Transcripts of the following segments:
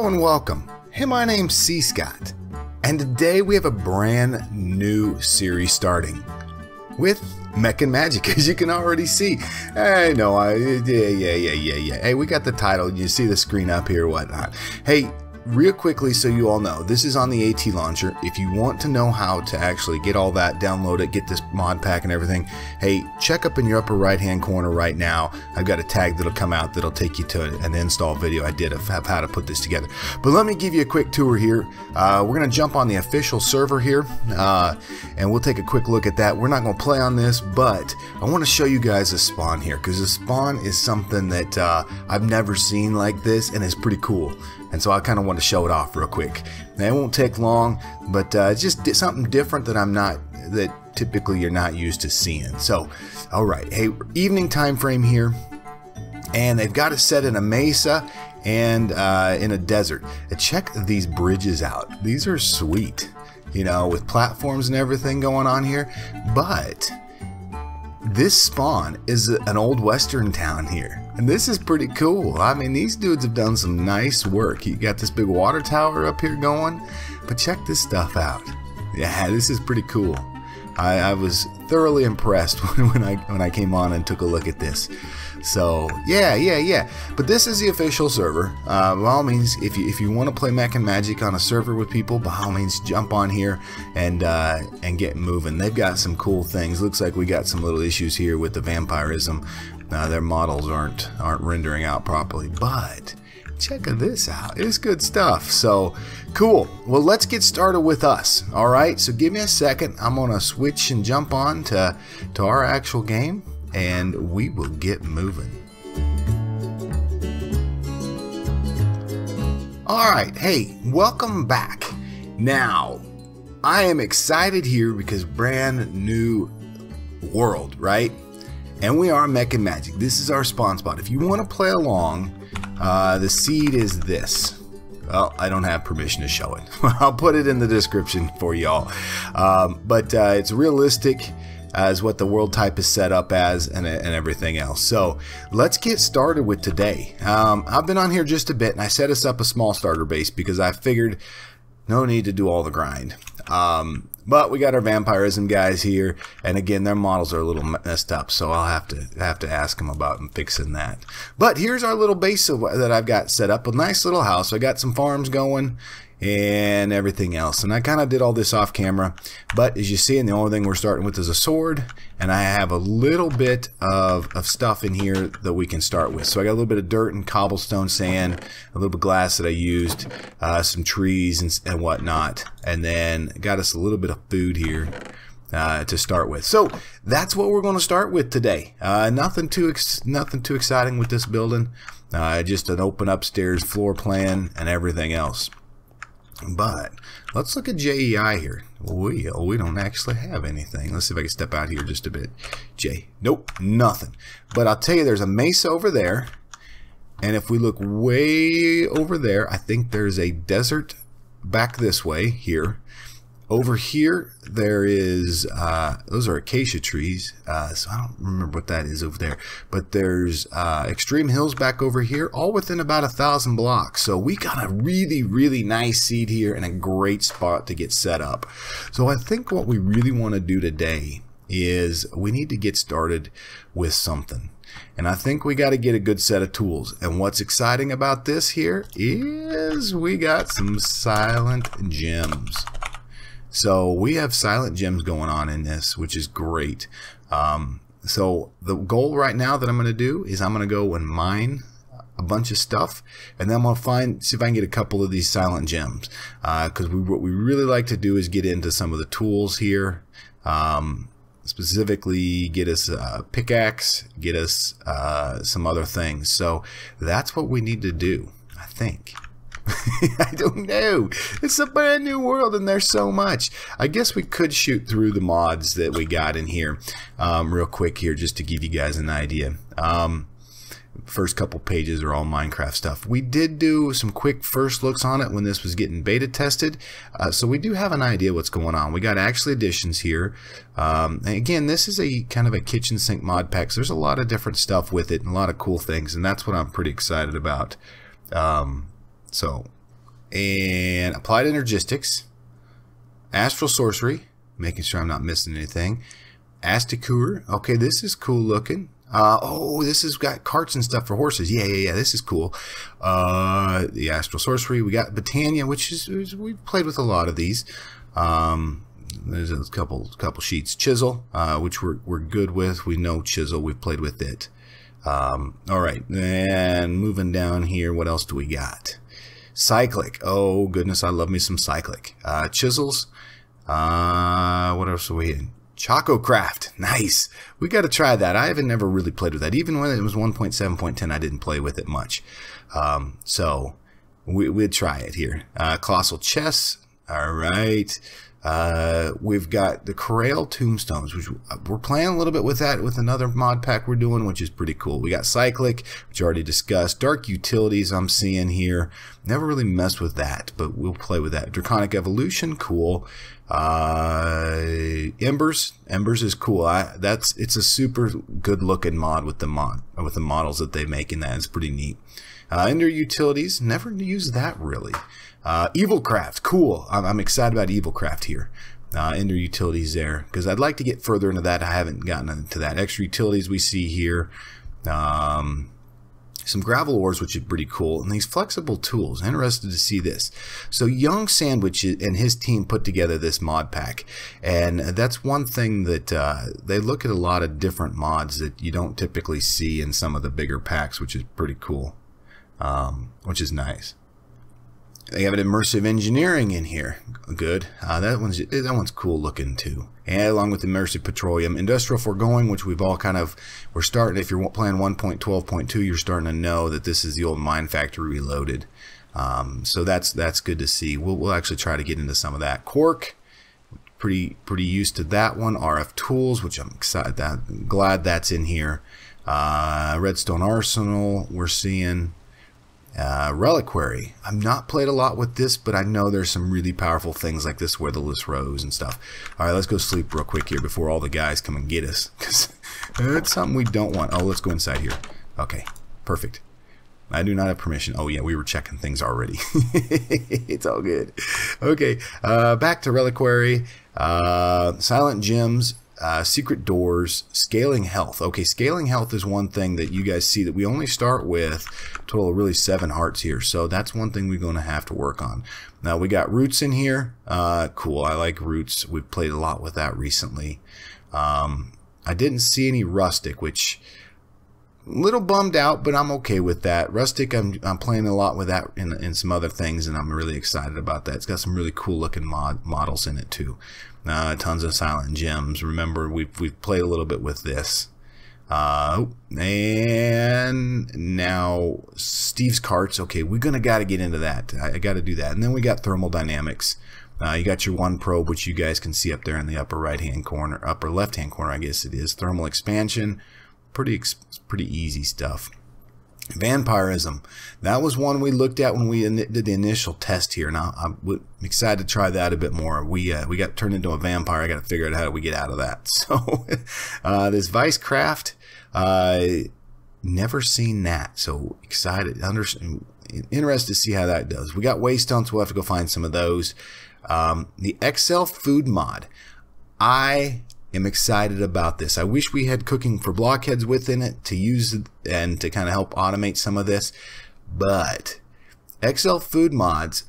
Hello and welcome. Hey, my name's cScot, and today we have a brand new series starting with Mech Magic, as you can already see. Hey, no, yeah. Hey, we got the title. You see the screen up here, whatnot. Hey, real quickly, so you all know, this is on the ATLauncher. If you want to know how to actually get all that, download it, get this mod pack and everything, hey, check up in your upper right hand corner right now. I've got a tag that'll come out that'll take you to an install video I did of how to put this together. But let me give you a quick tour here. We're going to jump on the official server here, and we'll take a quick look at that. We're not going to play on this, but I want to show you guys a spawn here, because the spawn is something that I've never seen like this, and it's pretty cool. And so I kind of want to show it off real quick. Now, it won't take long, but it's just something different that typically you're not used to seeing. So, all right, hey, evening time frame here, and they've got it set in a mesa and in a desert. Check these bridges out. These are sweet, you know, with platforms and everything going on here. But this spawn is an old western town here, and this is pretty cool. I mean, these dudes have done some nice work. You got this big water tower up here going, but check this stuff out. Yeah, this is pretty cool. I was thoroughly impressed when I came on and took a look at this. So yeah. But this is the official server. By all means, if you want to play Mech Magic on a server with people, by all means jump on here and get moving. They've got some cool things. Looks like we got some little issues here with the vampirism. Their models aren't rendering out properly, but check this out. It's good stuff. So cool. Well, let's get started with us. All right, so give me a second. I'm gonna switch and jump on to our actual game, and we will get moving. All right, hey, welcome back. Now, I am excited here because brand new world, right? And we are Mech Magic. This is our spawn spot. If you want to play along, the seed is this. Well, I don't have permission to show it. I'll put it in the description for y'all. But it's realistic as what the world type is set up as, and everything else. So let's get started with today. I've been on here just a bit, and I set us up a small starter base because I figured no need to do all the grind. But we got our vampirism guys here, and again, their models are a little messed up, so I'll have to ask them about fixing that. But here's our little base that I've got set up, a nice little house. I got some farms going and everything else, and I kind of did all this off camera. But as you see, the only thing we're starting with is a sword, and I have a little bit of stuff in here that we can start with. So I got a little bit of dirt and cobblestone sand, a little bit of glass that I used, some trees and whatnot, and then got us a little bit of food here to start with. So that's what we're going to start with today. Nothing too exciting with this building. Just an open upstairs floor plan and everything else. But let's look at JEI here. We don't actually have anything. Let's see if I can step out here just a bit. Nope, nothing. But I'll tell you, there's a mesa over there, and if we look way over there, I think there's a desert back this way here. Over here, there is those are acacia trees, so I don't remember what that is over there. But there's extreme hills back over here, all within about 1,000 blocks. So we got a really nice seed here and a great spot to get set up. So I think what we really want to do today is we need to get started with something. And I think we got to get a good set of tools. And what's exciting about this here is we got some silent gems. So we have silent gems going on in this, which is great. So the goal right now that I'm going to do is I'm going to go and mine a bunch of stuff, and then I'm going to see if I can get a couple of these silent gems. Because what we really like to do is get into some of the tools here. Specifically get us a pickaxe, get us some other things. So that's what we need to do, I think. I don't know. It's a brand new world and there's so much. I guess we could shoot through the mods that we got in here real quick here just to give you guys an idea. First couple pages are all Minecraft stuff. We did do some quick first looks on it when this was getting beta tested, so we do have an idea what's going on. We got actual additions here. And again, this is a kind of a kitchen sink mod pack, so there's a lot of different stuff with it and a lot of cool things, and that's what I'm pretty excited about. So and Applied Energistics, Astral Sorcery, making sure I'm not missing anything. Astikur, okay, this is cool looking. Oh, this has got carts and stuff for horses. Yeah, this is cool. The Astral Sorcery, we got Botania, which is we've played with a lot of these. There's a couple sheets. Chisel, which we're good with. We know Chisel, we've played with it. All right, and moving down here, what else do we got? Cyclic, oh goodness, I love me some Cyclic. Chisels, what else are we in? Choco Craft, nice. We got to try that. I haven't never really played with that. Even when it was 1.7.10, I didn't play with it much. So we'd try it here. Colossal Chess, all right. We've got the Corral Tombstones, which we're playing a little bit with that with another mod pack we're doing, which is pretty cool. We got Cyclic, which I already discussed. Dark Utilities I'm seeing here. Never really messed with that, but we'll play with that. Draconic Evolution, cool. Embers is cool. It's a super good looking mod with the models that they make in that. It's pretty neat. Ender Utilities, never used that really. Evilcraft, cool. I'm excited about Evilcraft here. Ender Utilities there, because I'd like to get further into that. I haven't gotten into that. Extra Utilities we see here. Some gravel ores, which is pretty cool, and these flexible tools. Interested to see this. So Young Sandwich and his team put together this mod pack, and that's one thing that they look at a lot of different mods that you don't typically see in some of the bigger packs, which is pretty cool, which is nice. They have an immersive engineering in here. Good. That one's cool looking too. And along with immersive petroleum, industrial foregoing, which we've all we're starting. If you're playing 1.12.2, you're starting to know that this is the old Mine Factory Reloaded. So that's good to see. We'll actually try to get into some of that. Quark, pretty used to that one. RF Tools, which I'm glad that's in here. Redstone Arsenal, we're seeing. Reliquary. I've not played a lot with this, but I know there's some really powerful things like this Weatherless Rose and stuff. Alright, let's go sleep real quick here before all the guys come and get us, because it's something we don't want. Oh, let's go inside here. Okay, perfect. I do not have permission. Oh yeah, we were checking things already. It's all good. Okay, back to Reliquary. Silent Gems. Secret doors, scaling health. Okay, scaling health is one thing that you guys see that we only start with a total of really 7 hearts here. So that's one thing we're going to have to work on. Now we got roots in here. Cool, I like roots. We've played a lot with that recently. I didn't see any rustic, which a little bummed out, but I'm okay with that. Rustic, I'm playing a lot with that in some other things, and I'm really excited about that. It's got some really cool looking models in it too. Tons of silent gems. Remember, we've played a little bit with this. And now Steve's carts. Okay, we're gotta get into that. I gotta do that. And then we got thermal dynamics. You got your one probe, which you guys can see up there in the upper right hand corner, upper left hand corner, I guess it is. Thermal expansion. Pretty easy stuff. Vampirism. That was one we looked at when we did the initial test here. Now I'm excited to try that a bit more. We got turned into a vampire. I got to figure out how do we get out of that. So this Vicecraft, never seen that. So excited, interested to see how that does. We got waste stunts. We'll have to go find some of those. The XL food mod. I am excited about this. I wish we had cooking for blockheads within it to use and to kind of help automate some of this, but XL food mods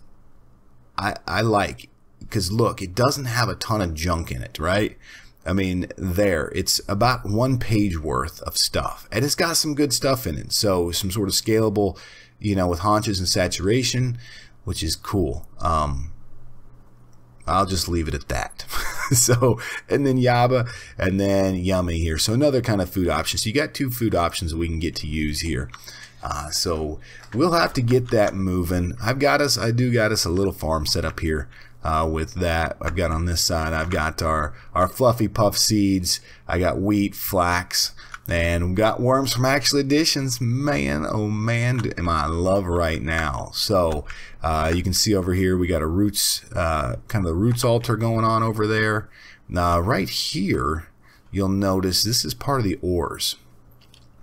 I like, because look, it doesn't have a ton of junk in it, right? I mean, it's about 1 page worth of stuff, and it's got some good stuff in it. So some sort of scalable, with haunches and saturation, which is cool. I'll just leave it at that. So, and then Yaba, and then Yummy here. So another kind of food option. So you got 2 food options that we can get to use here. So we'll have to get that moving. I do got us a little farm set up here with that. I've got on this side, I've got our fluffy puff seeds. I got wheat, flax, and we've got worms from Actual Additions. Man, oh man, am I love right now. So you can see over here we got a roots, kind of the roots altar going on over there. Now right here, you'll notice this is part of the ores.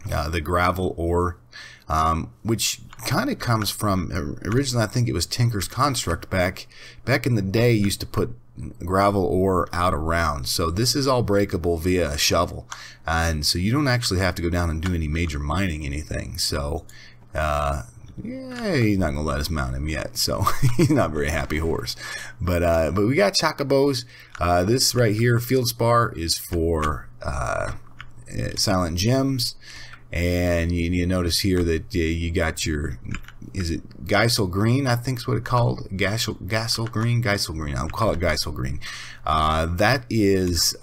The gravel ore which kind of comes from originally I think it was Tinker's Construct back in the day. Used to put gravel ore out around, so this is all breakable via a shovel, and so you don't actually have to go down and do any major mining anything. So yeah, he's not gonna let us mount him yet, so he's not a very happy horse. But we got chocobos. This right here, field spar, is for silent gems. And you notice here that you got your, is it Geisel Green? I think is what it's called. Geisel Green. I'll call it Geisel Green. That is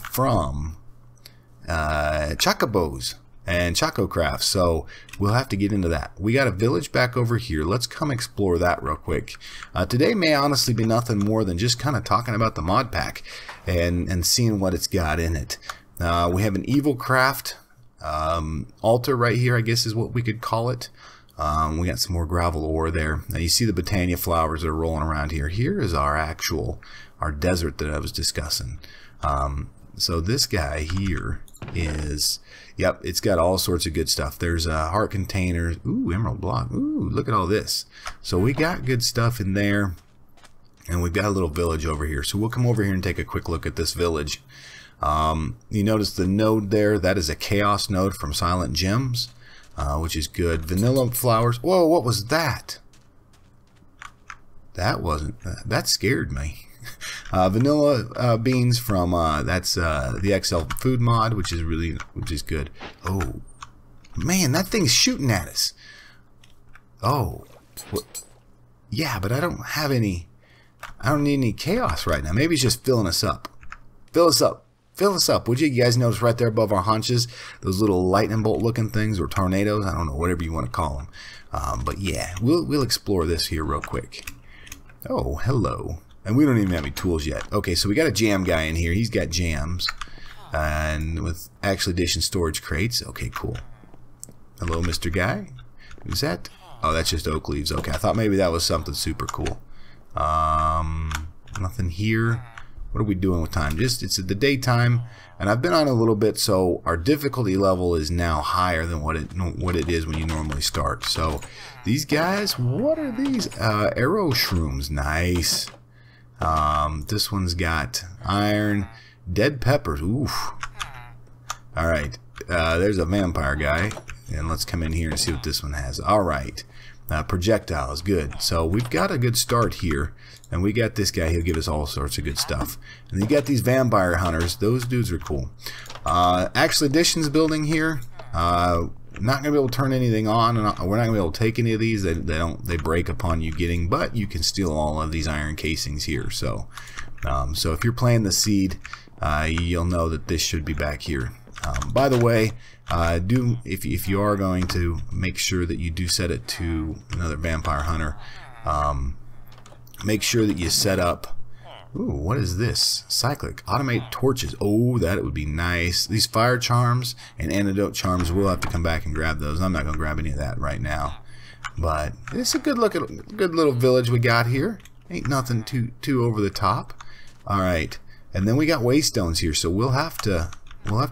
from Chocobos and Chococraft. So we'll have to get into that. We got a village back over here. Let's come explore that real quick. Today may honestly be nothing more than just kind of talking about the mod pack and seeing what it's got in it. We have an Evil Craft altar right here, I guess is what we could call it. We got some more gravel ore there. Now you see the Botania flowers that are rolling around here. Here is our desert that I was discussing. So this guy here is, yep, it's got all sorts of good stuff. There's heart containers. Ooh, emerald block. Ooh, look at all this. So we got good stuff in there, and we've got a little village over here. So we'll come over here and take a quick look at this village. You notice the node there, that is a chaos node from Silent Gems, which is good. Vanilla flowers. Whoa, what was that? That scared me. Vanilla beans from that's the XL food mod, which is good. Oh man, that thing's shooting at us. Oh, yeah, but I don't need any chaos right now. Maybe it's just filling us up. Fill us up, would you? You guys notice right there above our haunches, those little lightning bolt looking things, or tornadoes, I don't know, whatever you want to call them. But yeah, we'll explore this here real quick. Oh, hello. And we don't even have any tools yet. Okay, so we got a jam guy in here. He's got jams, and with actual addition storage crates. Okay, cool. Hello, Mr. Guy. Who's that? Oh, that's just oak leaves. Okay, I thought maybe that was something super cool. Nothing here. What are we doing with time? It's the daytime, and I've been on a little bit, so our difficulty level is now higher than what it is when you normally start. So these guys, what are these? Arrow shrooms, nice. This one's got iron, dead peppers. Oof. All right, there's a vampire guy, and let's come in here and see what this one has. All right. Projectiles, good. So we've got a good start here, and we got this guy. He'll give us all sorts of good stuff. And you got these vampire hunters. Those dudes are cool. Actual additions building here. Not gonna be able to turn anything on, and we're not gonna be able to take any of these. They break upon you getting, but you can steal all of these iron casings here. So so if you're playing the seed, you'll know that this should be back here. By the way, if you are going to, make sure that you do set it to another vampire hunter. Make sure that you set up. Ooh, what is this? Cyclic automate torches. Oh, that would be nice. These fire charms and antidote charms, we'll have to come back and grab those. I'm not going to grab any of that right now, but it's a good little village we got here. Ain't nothing too over the top. All right, and then we got waystones here, so we'll have to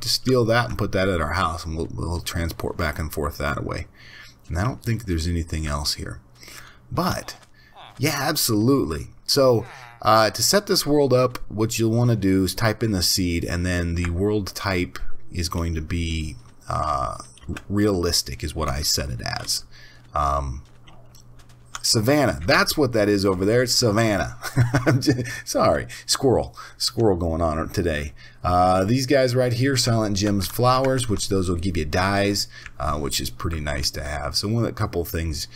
steal that and put that at our house, and we'll transport back and forth that way. And I don't think there's anything else here. But yeah, absolutely. So to set this world up, what you'll want to do is type in the seed, and then the world type is going to be realistic, is what I set it as. Savannah, that's what that is over there. It's Savannah. Sorry, squirrel going on today. These guys right here, Silent Gems flowers, which those will give you dyes, which is pretty nice to have. So a couple of things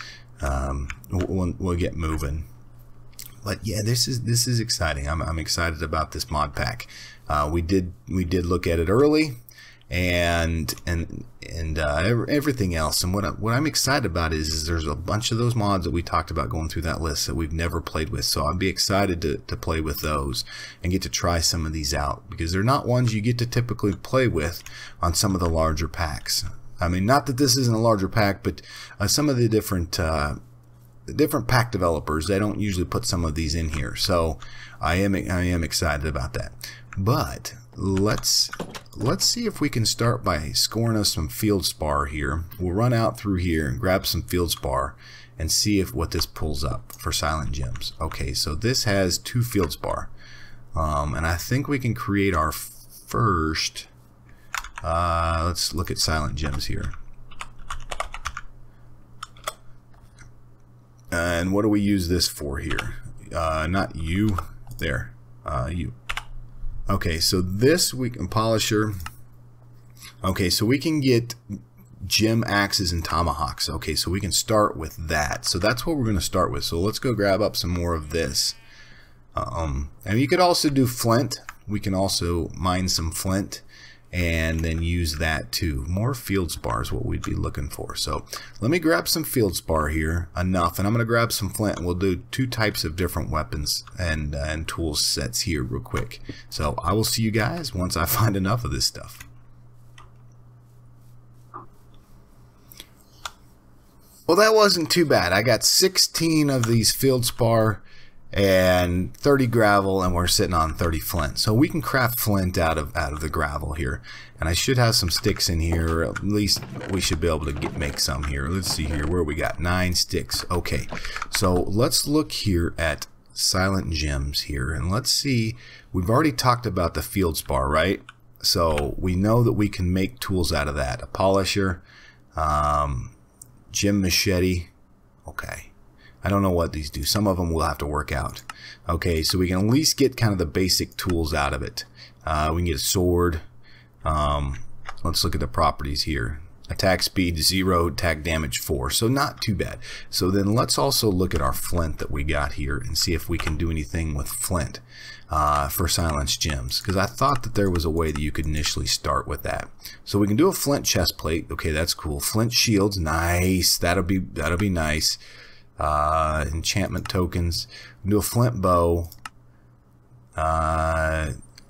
we'll get moving. But yeah, this is exciting. I'm excited about this mod pack. We did look at it early, and everything else. And what I'm excited about is there's a bunch of those mods that we talked about going through that list that we've never played with. So I'd be excited to play with those and get to try some of these out, because they're not ones you get to typically play with on some of the larger packs. I mean, not that this isn't a larger pack, but some of the different pack developers, they don't usually put some of these in here. So I am excited about that. But let's let's see if we can start by scoring us some field spar here. We'll run out through here and grab some field spar and see if what this pulls up for silent gems. Okay, so this has 2 field spar. And I think we can create our first. Let's look at silent gems here. And what do we use this for here? Not you. There. You. Okay, so this we can polisher. Okay, so we can get gem axes and tomahawks. Okay, so we can start with that. So that's what we're going to start with. So let's go grab up some more of this. And you could also do flint. We can also mine some flint and then use that too. More field spar is what we'd be looking for. So let me grab some field spar here, enough, and I'm going to grab some flint, and we'll do 2 types of different weapons and tool sets here real quick. So I will see you guys once I find enough of this stuff. Well, that wasn't too bad. I got 16 of these field spar and 30 gravel, and we're sitting on 30 flint. So we can craft flint out of the gravel here, and I should have some sticks in here. At least we should be able to make some here. Let's see here where we got 9 sticks. Okay, so let's look here at silent gems here, and let's see. We've already talked about the field spar, right? So we know that we can make tools out of that. A polisher, gem machete. Okay, I don't know what these do. Some of them we'll have to work out. Okay, so we can at least get kind of the basic tools out of it. We can get a sword. Let's look at the properties here. Attack speed 0, attack damage 4. So not too bad. So then let's also look at our flint that we got here and see if we can do anything with flint for silence gems. Because I thought that there was a way that you could initially start with that. So we can do a flint chest plate. Okay, that's cool. Flint shields, nice. That'll be nice. Enchantment tokens. Do a flint bow.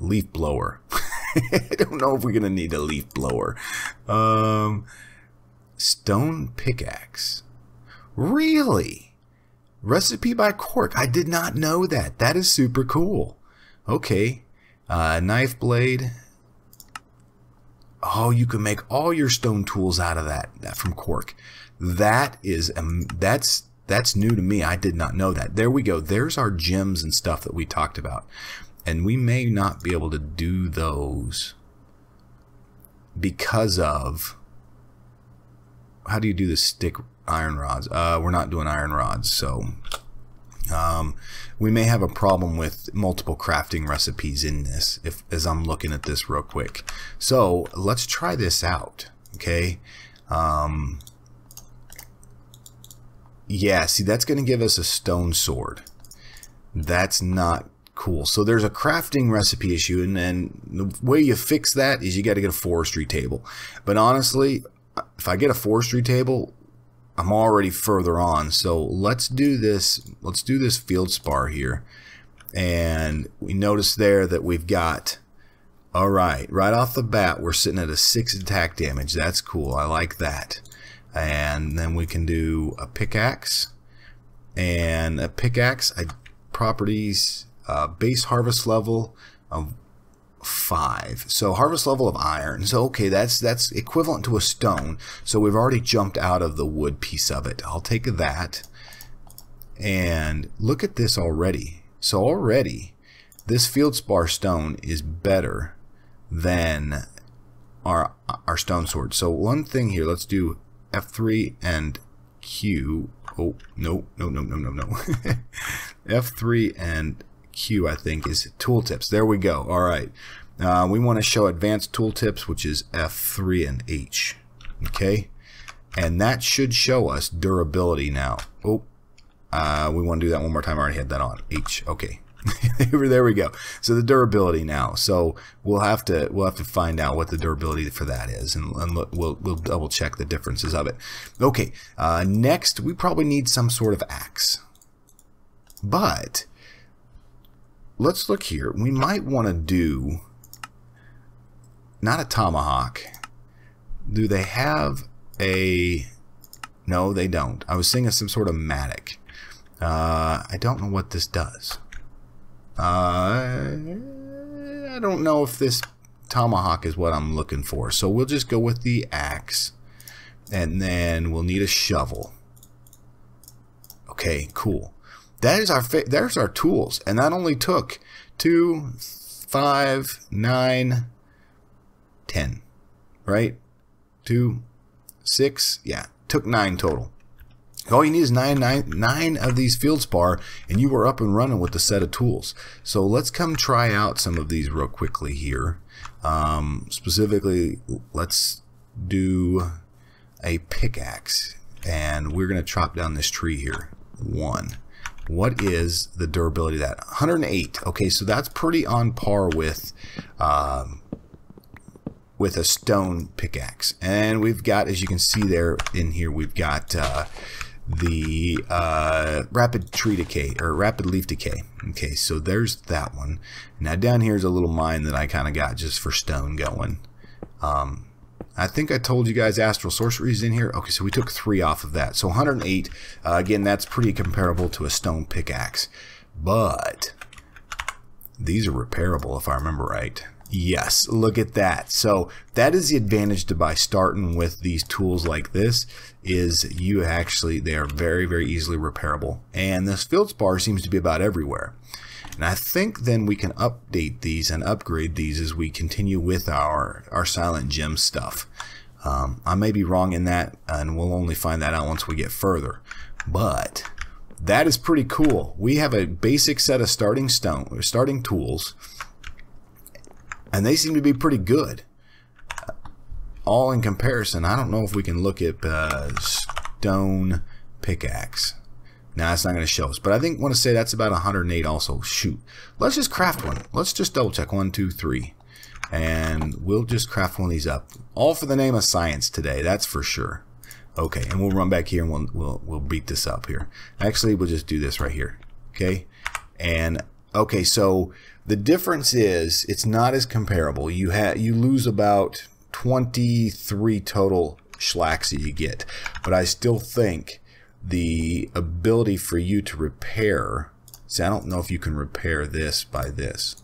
Leaf blower. I don't know if we're gonna need a leaf blower. Stone pickaxe. Really? Recipe by Cork. I did not know that. That is super cool. Okay. Knife blade. Oh, you can make all your stone tools out of that from Cork. That is that's new to me. I did not know that. There we go. There's our gems and stuff that we talked about. And we may not be able to do those because of... How do you do the stick iron rods? We're not doing iron rods, so... we may have a problem with multiple crafting recipes in this, as I'm looking at this real quick. So, let's try this out, okay? Yeah, see, that's going to give us a stone sword. That's not cool. So there's a crafting recipe issue, and then the way you fix that is you got to get a forestry table. But honestly, if I get a forestry table, I'm already further on. So let's do this. Let's do this field spar here. And we notice there that we've got, all right off the bat, we're sitting at a 6 attack damage. That's cool. I like that. And then we can do a pickaxe, and a pickaxe properties, base harvest level of 5. So harvest level of iron. So okay, that's equivalent to a stone. So we've already jumped out of the wood piece of it. I'll take that. And look at this already. So already this field spar stone is better than our stone sword. So one thing here, let's do F3 and Q. Oh, no. F3 and Q, I think, is tooltips. There we go. All right. We want to show advanced tooltips, which is F3 and H. Okay. And that should show us durability now. Oh, we want to do that one more time. I already had that on. H. Okay. There we go. So the durability now. So we'll have to find out what the durability for that is, and we'll double check the differences of it. Okay. Next, we probably need some sort of axe. But let's look here. We might want to do not a tomahawk. Do they have a? No, they don't. I was thinking some sort of mattock. I don't know what this does. I don't know if this tomahawk is what I'm looking for. So we'll just go with the axe, and then we'll need a shovel. Okay, cool. That is there's our tools, and that only took 2, 5, 9, 10, right? 2, 6, yeah, took 9 total. All you need is 9 of these field spar, and you are up and running with the set of tools. So let's come try out some of these real quickly here. Specifically, let's do a pickaxe, and we're going to chop down this tree here. 1. What is the durability of that? 108. Okay, so that's pretty on par with a stone pickaxe. And we've got, as you can see there in here, we've got the rapid tree decay, or rapid leaf decay. Okay, so there's that one. Now down here is a little mine that I kind of got just for stone going. I think I told you guys Astral Sorcery is in here. Okay, so we took 3 off of that. So 108. Again, that's pretty comparable to a stone pickaxe. But these are repairable if I remember right. Yes, look at that. So that is the advantage by starting with these tools like this, is they are very, very easily repairable. And this field spar seems to be about everywhere. And I think then we can update these and upgrade these as we continue with our silent gem stuff. I may be wrong in that, and we'll only find that out once we get further. But that is pretty cool. We have a basic set of starting tools, and they seem to be pretty good. All in comparison, I don't know if we can look at stone pickaxe. Now it's not going to show us, but I want to say that's about 108 also. Shoot, let's just craft one. Let's just double check. 1, 2, 3, and we'll just craft one of these up. All for the name of science today, that's for sure. Okay, and we'll run back here and we'll beat this up here. Actually, we'll just do this right here. Okay, and okay, so the difference is it's not as comparable. You lose about 23 total schlax that you get, but I still think the ability for you to repair, see, I don't know if you can repair this by this.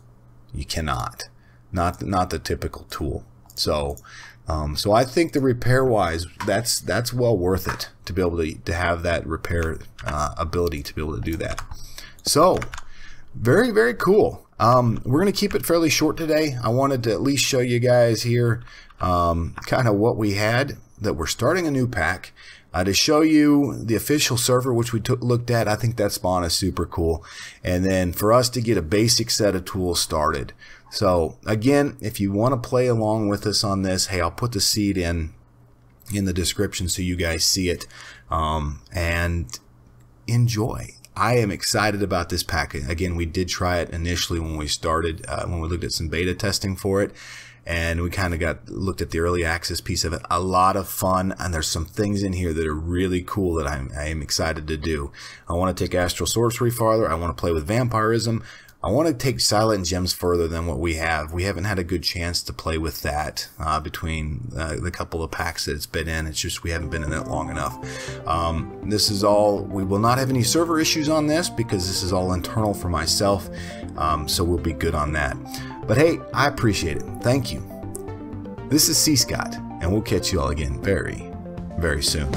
You cannot, not the typical tool. So so I think the repair wise, that's well worth it to be able to have that repair ability to be able to do that. So very, very cool. We're going to keep it fairly short today. I wanted to at least show you guys here kind of what we had, that we're starting a new pack. To show you the official server, which we looked at. I think that spawn is super cool. And then for us to get a basic set of tools started. So again, if you want to play along with us on this, hey, I'll put the seed in the description so you guys see it. And enjoy. I am excited about this pack. Again, we did try it initially when we started, when we looked at some beta testing for it. And we kind of looked at the early access piece of it. A lot of fun, and there's some things in here that are really cool that I am excited to do. I want to take Astral Sorcery farther. I want to play with Vampirism. I want to take Silent Gems further than what we have. We haven't had a good chance to play with that between the couple of packs that it's been in. It's just we haven't been in it long enough. This is all, we will not have any server issues on this because this is all internal for myself. So we'll be good on that. But hey, I appreciate it. Thank you. This is cScot, and we'll catch you all again very, very soon.